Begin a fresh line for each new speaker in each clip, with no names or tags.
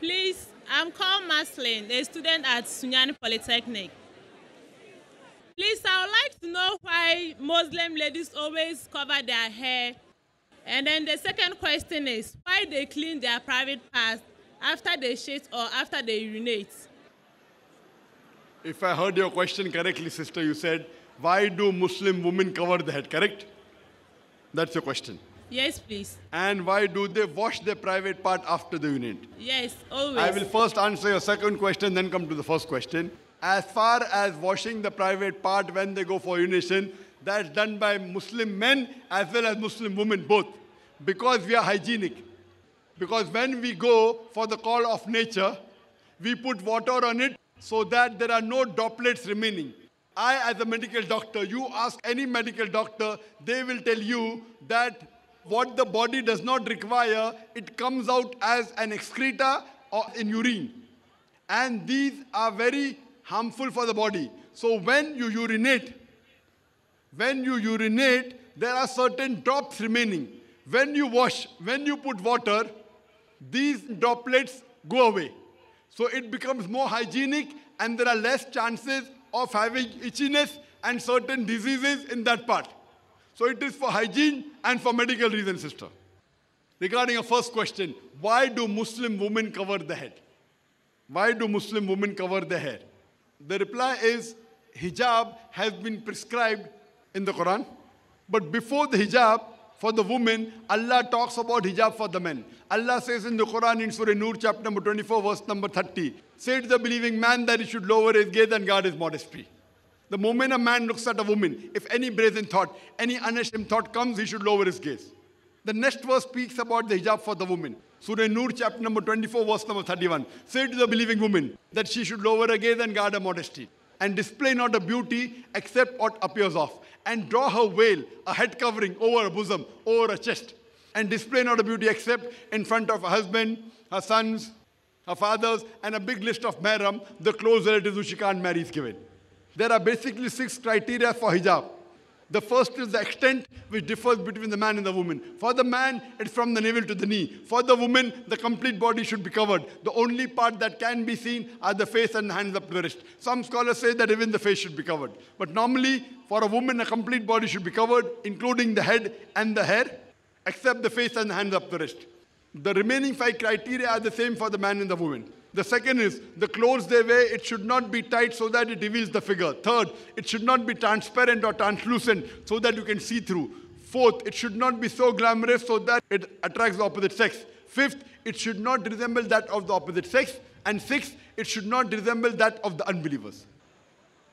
Please, I'm called Maslin, a student at Sunyani Polytechnic. Please, I would like to know why Muslim ladies always cover their hair. And then the second question is, why they clean their private parts after they shit or after they urinate?
If I heard your question correctly, sister, you said, why do Muslim women cover the head, correct? That's your question.
Yes, please.
And why do they wash their private part after they urinate?
Yes, always.
I will first answer your second question, then come to the first question. As far as washing the private part when they go for urination, that's done by Muslim men as well as Muslim women, both. Because we are hygienic. Because when we go for the call of nature, we put water on it so that there are no droplets remaining. I, as a medical doctor, you ask any medical doctor, they will tell you that what the body does not require, it comes out as an excreta or in urine. And these are very harmful for the body. So when you urinate, there are certain drops remaining. When you wash, when you put water, these droplets go away. So it becomes more hygienic and there are less chances of having itchiness and certain diseases in that part. So it is for hygiene and for medical reasons, sister. Regarding your first question, why do Muslim women cover the head? Why do Muslim women cover their hair? The reply is, hijab has been prescribed in the Quran. But before the hijab, for the women, Allah talks about hijab for the men. Allah says in the Quran in Surah Nur, chapter number 24, verse number 30, say to the believing man that he should lower his gaze and guard his modesty. The moment a man looks at a woman, if any brazen thought, any unashamed thought comes, he should lower his gaze. The next verse speaks about the hijab for the woman. Surah Nur, chapter number 24, verse number 31. Say to the believing woman that she should lower her gaze and guard her modesty, and display not her beauty except what appears off, and draw her veil, a head covering, over her bosom, over her chest, and display not her beauty except in front of her husband, her sons, her fathers, and a big list of mahram, the close relatives who she can't marry is given. There are basically 6 criteria for hijab. The first is the extent which differs between the man and the woman. For the man, it's from the navel to the knee. For the woman, the complete body should be covered. The only part that can be seen are the face and the hands up to the wrist. Some scholars say that even the face should be covered. But normally, for a woman, a complete body should be covered, including the head and the hair, except the face and the hands up to the wrist. The remaining 5 criteria are the same for the man and the woman. The second is, the clothes they wear, it should not be tight so that it reveals the figure. Third, it should not be transparent or translucent so that you can see through. Fourth, it should not be so glamorous so that it attracts the opposite sex. Fifth, it should not resemble that of the opposite sex. And sixth, it should not resemble that of the unbelievers.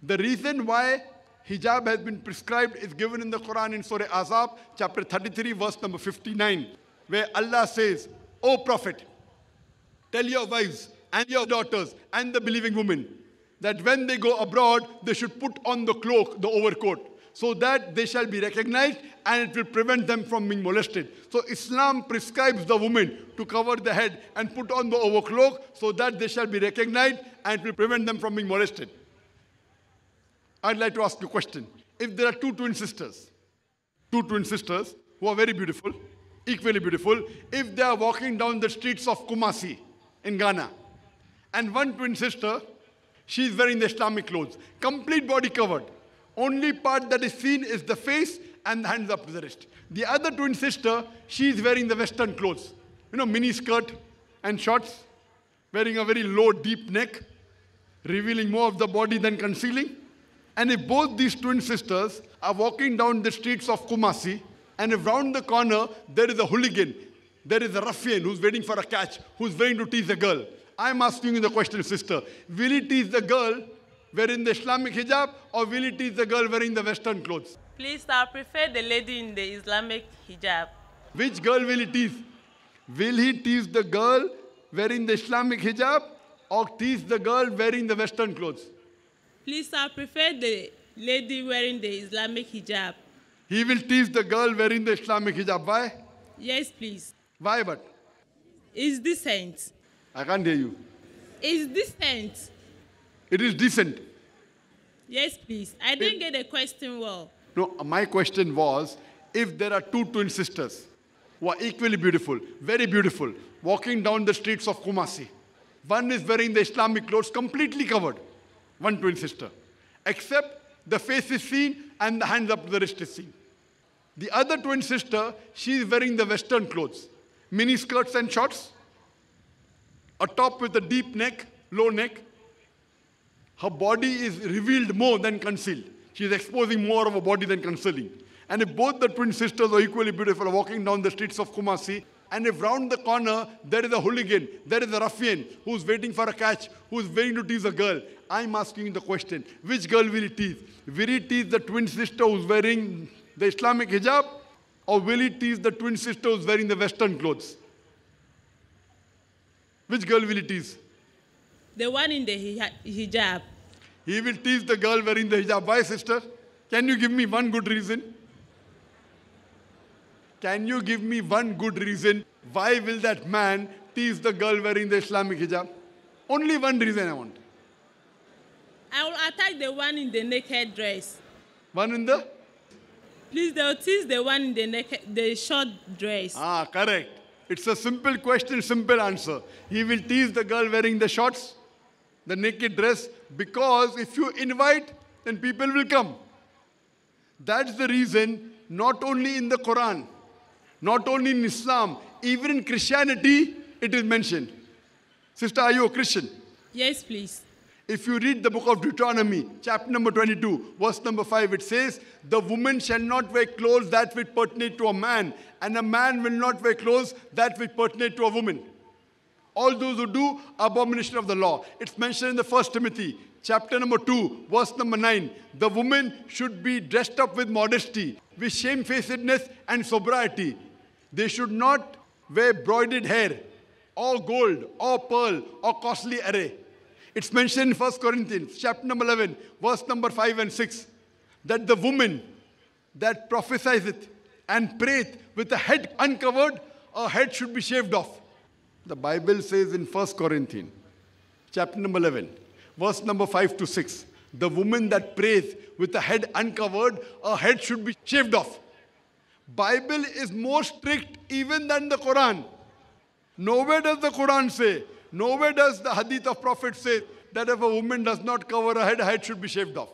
The reason why hijab has been prescribed is given in the Quran in Surah Azab, chapter 33, verse number 59, where Allah says, O Prophet, tell your wives and your daughters and the believing women that when they go abroad, they should put on the cloak, the overcoat, so that they shall be recognized and it will prevent them from being molested. So Islam prescribes the woman to cover the head and put on the overcloak so that they shall be recognized and it will prevent them from being molested. I'd like to ask you a question. If there are two twin sisters who are very beautiful, equally beautiful, if they are walking down the streets of Kumasi in Ghana, and one twin sister, she is wearing the Islamic clothes, complete body covered. Only part that is seen is the face and the hands up to the wrist. The other twin sister, she is wearing the Western clothes. You know, mini skirt and shorts, wearing a very low, deep neck, revealing more of the body than concealing. And if both these twin sisters are walking down the streets of Kumasi, and if round the corner there is a hooligan, there is a ruffian who's waiting for a catch, who's waiting to tease a girl, I'm asking you the question, sister, will he tease the girl wearing the Islamic hijab or will he tease the girl wearing the Western clothes?
Please, I prefer the lady in the Islamic hijab.
Which girl will he tease? Will he tease the girl wearing the Islamic hijab or tease the girl wearing the Western clothes?
Please, I prefer the lady wearing the Islamic hijab.
He will tease the girl wearing the Islamic hijab. Why?
Yes, please.
Why but?
It's decent.
I can't hear you.
It's decent.
It is decent.
Yes, please. I didn't get the question well.
No, my question was, if there are two twin sisters who are equally beautiful, very beautiful, walking down the streets of Kumasi, One is wearing the Islamic clothes completely covered. One twin sister. Except the face is seen and the hands up to the wrist is seen. The other twin sister, she is wearing the Western clothes. Mini skirts and shorts. A top with a deep neck, low neck. Her body is revealed more than concealed. She is exposing more of her body than concealing. And if both the twin sisters are equally beautiful, walking down the streets of Kumasi, and if round the corner there is a hooligan, there is a ruffian who's waiting for a catch, who's waiting to tease a girl, I'm asking the question, which girl will he tease? Will he tease the twin sister who's wearing the Islamic hijab? Or will he tease the twin sister who's wearing the Western clothes? Which girl will he tease?
The one in the hijab.
He will tease the girl wearing the hijab. Why, sister? Can you give me one good reason? Can you give me one good reason why will that man tease the girl wearing the Islamic hijab? Only one reason I want.
I will attack the one in the naked dress.
One in the?
Please, they'll tease the one in the short dress.
Ah, correct. It's a simple question, simple answer. He will tease the girl wearing the shorts, the naked dress, because if you invite, then people will come. That's the reason, not only in the Quran, not only in Islam, even in Christianity, it is mentioned. Sister, are you a Christian?
Yes, please.
If you read the book of Deuteronomy, chapter number 22, verse number 5, it says, the woman shall not wear clothes that which pertain to a man, and a man will not wear clothes that which pertain to a woman. All those who do abomination of the law. It's mentioned in the 1 Timothy, chapter number 2, verse number 9. The woman should be dressed up with modesty, with shamefacedness and sobriety. They should not wear broidered hair, or gold, or pearl, or costly array. It's mentioned in 1 Corinthians, chapter number 11, verse number 5 and 6, that the woman that prophesieth and prayeth with the head uncovered, her head should be shaved off. The Bible says in 1 Corinthians, chapter number 11, verse number 5 to 6, the woman that prays with the head uncovered, her head should be shaved off. Bible is more strict even than the Quran. Nowhere does the Quran say, nowhere does the hadith of Prophet say that if a woman does not cover her head should be shaved off.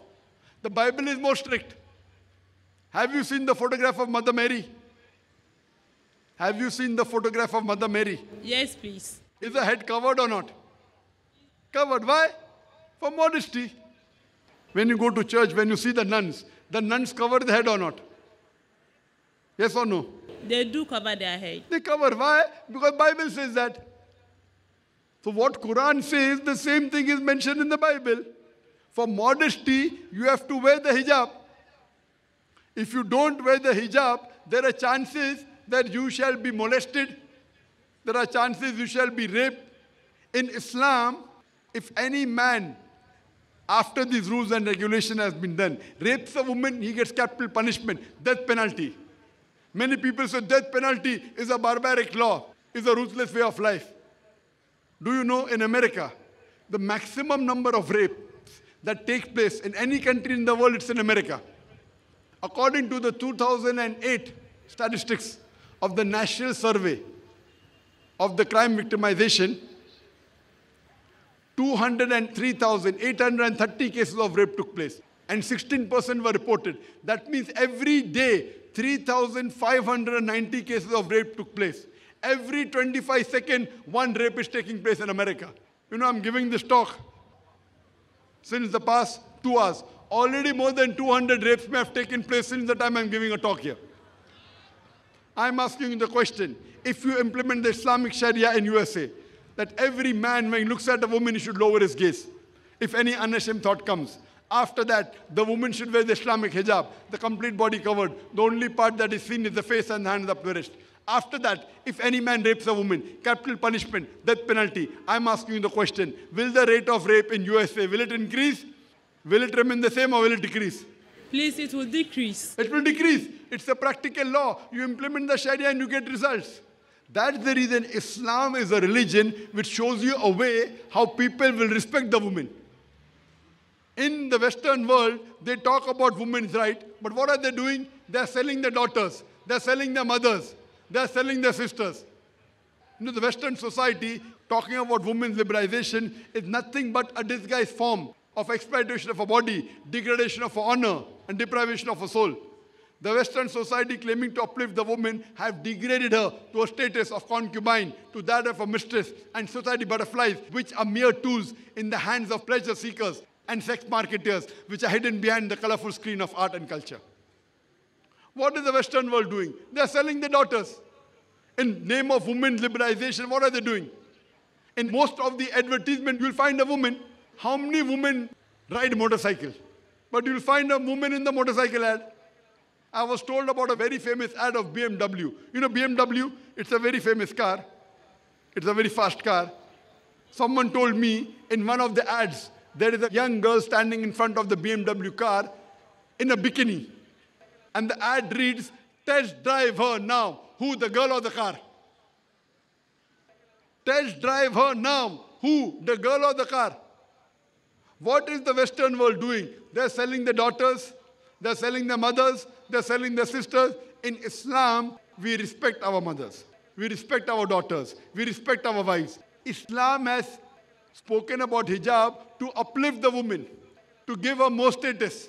The Bible is more strict. Have you seen the photograph of Mother Mary? Have you seen the photograph of Mother Mary?
Yes, please.
Is her head covered or not? Covered. Why? For modesty. When you go to church, when you see the nuns cover the head or not? Yes or no?
They do cover their head.
They cover. Why? Because Bible says that. So what Quran says, the same thing is mentioned in the Bible. For modesty, you have to wear the hijab. If you don't wear the hijab, there are chances that you shall be molested. There are chances you shall be raped. In Islam, if any man, after these rules and regulation has been done, rapes a woman, he gets capital punishment, death penalty. Many people say death penalty is a barbaric law, is a ruthless way of life. Do you know in America, the maximum number of rapes that take place in any country in the world, it's in America. According to the 2008 statistics of the National Survey of the Crime Victimization, 203,830 cases of rape took place and 16% were reported. That means every day, 3,590 cases of rape took place. Every 25 seconds, one rape is taking place in America. You know, I'm giving this talk since the past 2 hours. Already more than 200 rapes may have taken place since the time I'm giving a talk here. I'm asking you the question, if you implement the Islamic Sharia in USA, that every man, when he looks at a woman, he should lower his gaze. If any unashamed thought comes. After that, the woman should wear the Islamic hijab, the complete body covered. The only part that is seen is the face and the hands up the wrist. After that, if any man rapes a woman, capital punishment, death penalty. I'm asking you the question, will the rate of rape in USA, will it increase? Will it remain the same or will it decrease?
Please, it will decrease.
It will decrease. It's a practical law. You implement the Sharia and you get results. That's the reason Islam is a religion which shows you a way how people will respect the woman. In the Western world, they talk about women's rights, but what are they doing? They are selling their daughters. They are selling their mothers. They are selling their sisters. The Western society talking about women's liberalization is nothing but a disguised form of exploitation of a body, degradation of honor, and deprivation of a soul. The Western society claiming to uplift the woman have degraded her to a status of concubine, to that of a mistress, and society butterflies, which are mere tools in the hands of pleasure seekers and sex marketers, which are hidden behind the colorful screen of art and culture. What is the Western world doing? They are selling their daughters. In name of women's liberalization, what are they doing? In most of the advertisement, you'll find a woman. How many women ride motorcycle? But you'll find a woman in the motorcycle ad. I was told about a very famous ad of BMW. BMW, it's a very famous car. It's a very fast car. Someone told me in one of the ads, there is a young girl standing in front of the BMW car in a bikini. And the ad reads, test drive her now. Who, the girl or the car? Test drive her now. Who, the girl or the car? What is the Western world doing? They're selling their daughters. They're selling their mothers. They're selling their sisters. In Islam, we respect our mothers. We respect our daughters. We respect our wives. Islam has spoken about hijab to uplift the woman, to give her more status.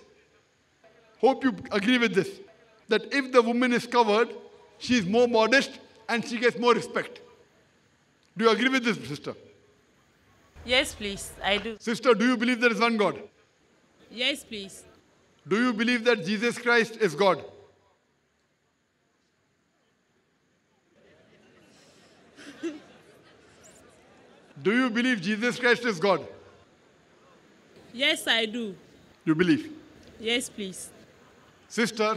Hope you agree with this. That if the woman is covered, she is more modest and she gets more respect. Do you agree with this, sister?
Yes, please. I do.
Sister, do you believe there is one God?
Yes, please.
Do you believe that Jesus Christ is God? Do you believe Jesus Christ is God?
Yes, I do.
You believe?
Yes, please.
Sister,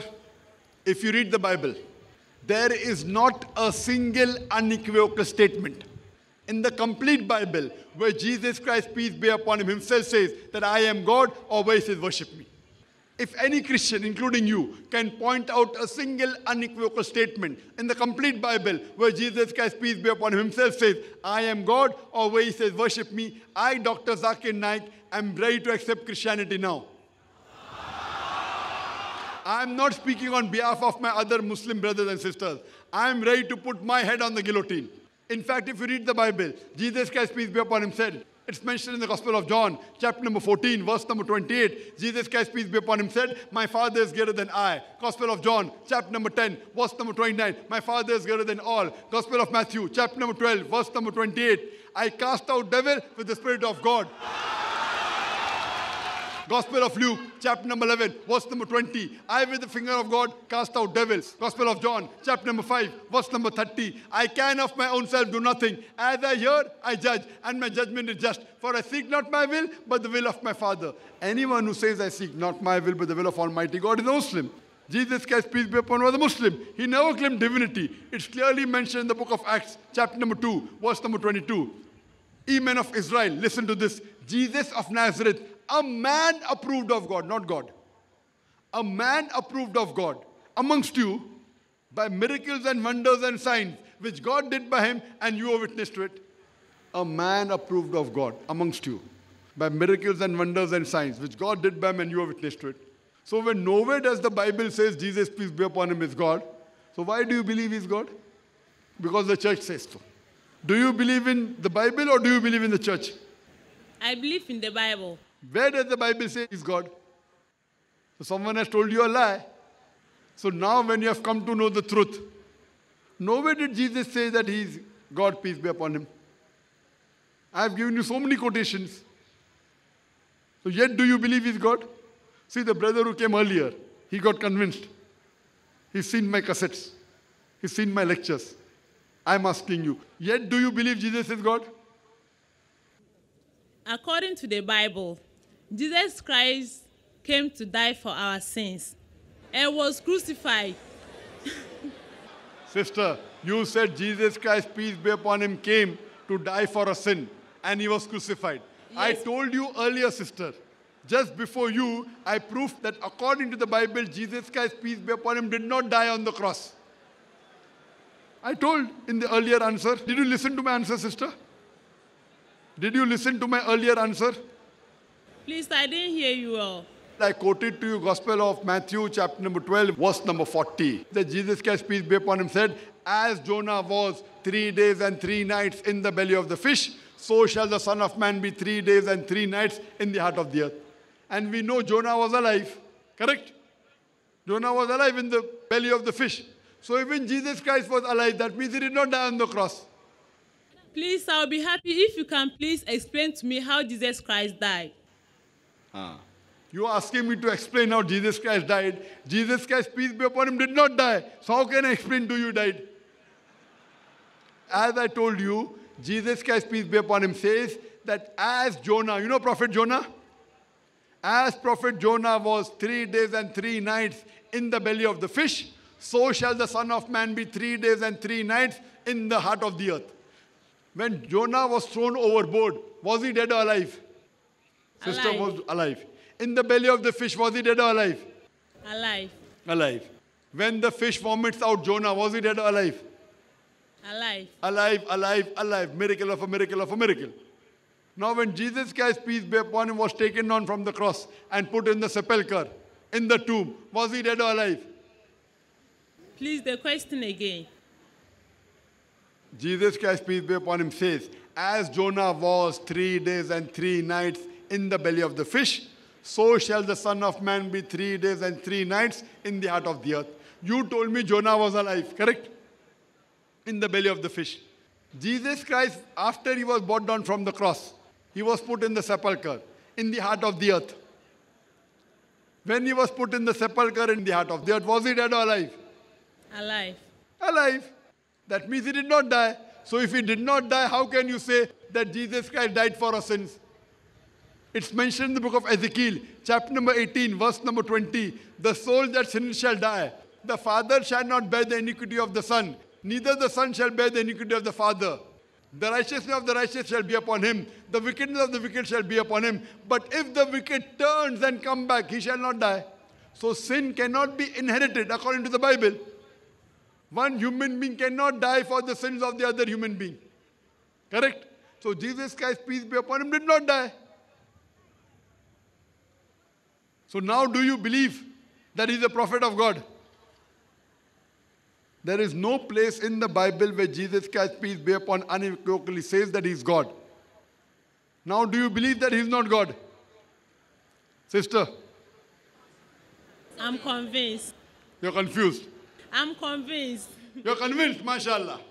if you read the Bible, there is not a single unequivocal statement in the complete Bible where Jesus Christ, peace be upon him, himself says that I am God, or where he says worship me. If any Christian, including you, can point out a single unequivocal statement in the complete Bible where Jesus Christ, peace be upon him, himself says, I am God, or where he says, worship me, I, Dr. Zakir Naik, am ready to accept Christianity now. I am not speaking on behalf of my other Muslim brothers and sisters. I am ready to put my head on the guillotine. In fact, if you read the Bible, Jesus Christ, peace be upon him, said, it's mentioned in the Gospel of John, chapter number 14, verse number 28. Jesus Christ, peace be upon him, said, my Father is greater than I. Gospel of John, chapter number 10, verse number 29. My Father is greater than all. Gospel of Matthew, chapter number 12, verse number 28. I cast out devil with the Spirit of God. Gospel of Luke, chapter number 11, verse number 20. I, with the finger of God, cast out devils. Gospel of John, chapter number 5, verse number 30. I can of my own self do nothing. As I hear, I judge, and my judgment is just. For I seek not my will, but the will of my Father. Anyone who says, I seek not my will, but the will of Almighty God is a Muslim. Jesus Christ, peace be upon him, was a Muslim. He never claimed divinity. It's clearly mentioned in the book of Acts, chapter number 2, verse number 22. Ye men of Israel, listen to this. Jesus of Nazareth, a man approved of God, not God. A man approved of God amongst you by miracles and wonders and signs which God did by him, and you are witness to it. A man approved of God amongst you by miracles and wonders and signs which God did by him, and you are witness to it. So when nowhere does the Bible says Jesus, peace be upon him, is God, so why do you believe he's God? Because the church says so. Do you believe in the Bible or do you believe in the church?
I believe in the Bible.
Where does the Bible say he's God? So someone has told you a lie. So now when you have come to know the truth, nowhere did Jesus say that he's God, peace be upon him. I have given you so many quotations. So yet do you believe he's God? See, the brother who came earlier, he got convinced. He's seen my cassettes. He's seen my lectures. I'm asking you, yet do you believe Jesus is God?
According to the Bible, Jesus Christ came to die for our sins and was crucified.
Sister, you said Jesus Christ, peace be upon him, came to die for a sin and he was crucified. Yes. I told you earlier, sister, just before you, I proved that according to the Bible, Jesus Christ, peace be upon him, did not die on the cross. I told in the earlier answer. Did you listen to my answer, sister? Did you listen to my earlier answer?
Please, I didn't hear you all.
I quoted to you Gospel of Matthew, chapter number 12, verse number 40. That Jesus Christ, peace be upon him, said, as Jonah was 3 days and 3 nights in the belly of the fish, so shall the Son of Man be 3 days and 3 nights in the heart of the earth. And we know Jonah was alive, correct? Jonah was alive in the belly of the fish. So even Jesus Christ was alive, that means he did not die on the cross.
Please, I'll be happy if you can please explain to me how Jesus Christ died.
You are asking me to explain how Jesus Christ died. Jesus Christ, peace be upon him, did not die. So how can I explain to you died? As I told you, Jesus Christ, peace be upon him, says that as Jonah, you know Prophet Jonah? As Prophet Jonah was 3 days and 3 nights in the belly of the fish, so shall the Son of Man be 3 days and 3 nights in the heart of the earth. When Jonah was thrown overboard, was he dead or alive? Sister was alive. In the belly of the fish, was he dead or alive?
Alive.
Alive. When the fish vomits out Jonah, was he dead or alive?
Alive.
Alive, alive, alive. Miracle of a miracle of a miracle. Now when Jesus Christ, peace be upon him, was taken down from the cross and put in the sepulchre, in the tomb, was he dead or alive?
Please, the question again.
Jesus Christ, peace be upon him, says, as Jonah was 3 days and 3 nights in the belly of the fish, so shall the Son of Man be 3 days and 3 nights in the heart of the earth. You told me Jonah was alive, correct? In the belly of the fish. Jesus Christ, after he was brought down from the cross, he was put in the sepulchre, in the heart of the earth. When he was put in the sepulchre in the heart of the earth, was he dead or alive?
Alive.
Alive. That means he did not die. So if he did not die, how can you say that Jesus Christ died for our sins? It's mentioned in the book of Ezekiel, chapter number 18, verse number 20. The soul that sins shall die. The father shall not bear the iniquity of the son, neither the son shall bear the iniquity of the father. The righteousness of the righteous shall be upon him. The wickedness of the wicked shall be upon him. But if the wicked turns and come back, he shall not die. So sin cannot be inherited according to the Bible. One human being cannot die for the sins of the other human being. Correct? So Jesus Christ, peace be upon him, did not die. So now do you believe that he is a prophet of God? There is no place in the Bible where Jesus Christ, peace be upon him, unequivocally says that he is God. Now do you believe that he is not God? Sister?
I'm convinced.
You're confused.
I'm convinced.
You're convinced, mashallah.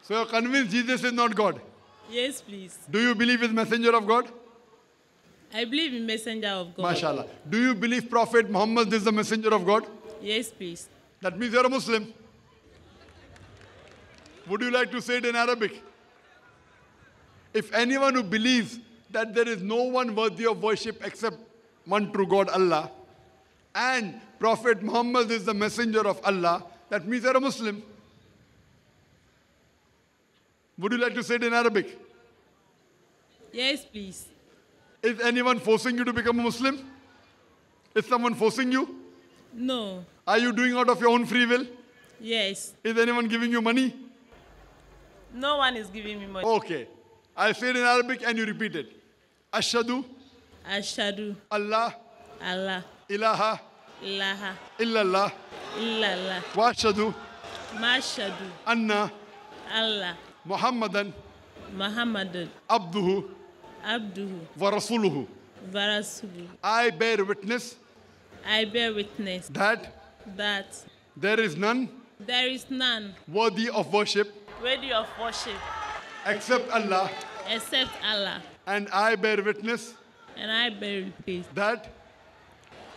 So you're convinced Jesus is not God?
Yes, please.
Do you believe he's messenger of God?
I believe in messenger of God.
Mashallah. Do you believe Prophet Muhammad is the messenger of God?
Yes, please.
That means you're a Muslim. Would you like to say it in Arabic? If anyone who believes that there is no one worthy of worship except one true God, Allah, and Prophet Muhammad is the messenger of Allah, that means you're a Muslim. Would you like to say it in Arabic?
Yes, please.
Is anyone forcing you to become a Muslim? Is someone forcing you?
No.
Are you doing out of your own free will?
Yes.
Is anyone giving you money?
No one is giving me money.
Okay. I'll say it in Arabic and you repeat it. Ashhadu
Ashhadu
Allah
Allah
ilaha
ilaha
illallah
illallah
wa ashhadu
mashhadu
anna
Allah
Muhammadan
Muhammadun
abduhu
abduhu
wa rasuluhu.
varasuhu.
I bear witness
I bear witness
that
that
there is none
there is none
worthy of worship
worthy of worship
except Allah,
except Allah,
and I bear witness
and I bear witness
that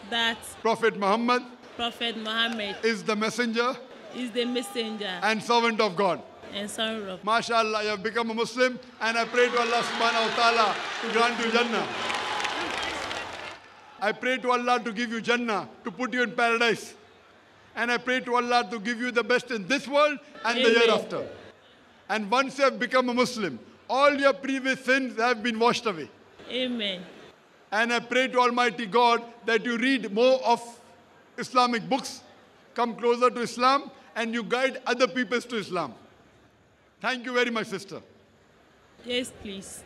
that
Prophet Muhammad
Prophet Muhammad
is the messenger
is the messenger
and servant of God.
and son of
MashaAllah, you have become a Muslim, and I pray to Allah subhanahu wa ta'ala to grant you Jannah. I pray to Allah to give you Jannah, to put you in paradise. And I pray to Allah to give you the best in this world and the
Amen.
hereafter. And once you have become a Muslim, all your previous sins have been washed away.
Amen.
And I pray to Almighty God that you read more of Islamic books, come closer to Islam, and you guide other peoples to Islam. Thank you very much, sister.
Yes, please.